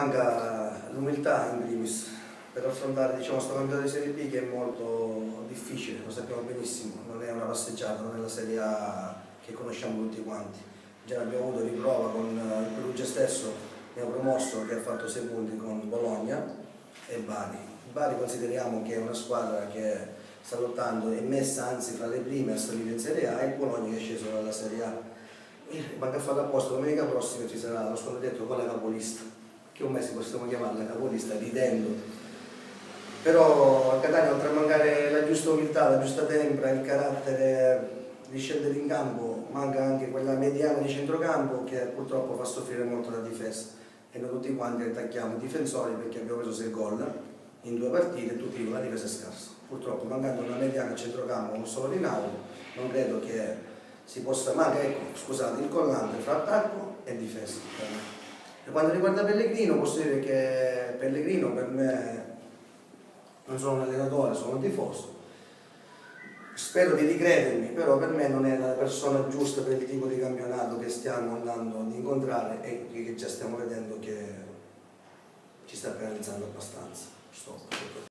manca l'umiltà in primis per affrontare, diciamo, questo campionato di Serie B che è molto difficile, lo sappiamo benissimo, non è una passeggiata, non è la Serie A che conosciamo tutti quanti. Già abbiamo avuto riprova con il Perugia stesso, neopromosso, che ha fatto 6 punti con Bologna e Bari. Bari consideriamo che è una squadra che sta lottando, è messa anzi fra le prime a salire in Serie A, e il Bologna che è sceso dalla Serie A. Manca a fare apposta, domenica prossima ci sarà lo scondetto con la capolista, che un mese possiamo chiamarla capolista ridendo. Però a Catania, oltre a mancare la giusta umiltà, la giusta tempra, il carattere di scendere in campo, manca anche quella mediana di centrocampo che purtroppo fa soffrire molto la difesa, e noi tutti quanti attacchiamo i difensori perché abbiamo preso 6 gol in 2 partite e tutti dicono la difesa è scarsa. Purtroppo, mancando una mediana a centrocampo con solo Rinaudo, non credo che si possa, manca, ecco, scusate, il collante fra attacco e difesa. Per quanto riguarda Pellegrino, posso dire che Pellegrino per me, non sono un allenatore, sono un tifoso, spero di ricredermi, però per me non è la persona giusta per il tipo di campionato che stiamo andando ad incontrare e che già stiamo vedendo che ci sta penalizzando abbastanza. Stop.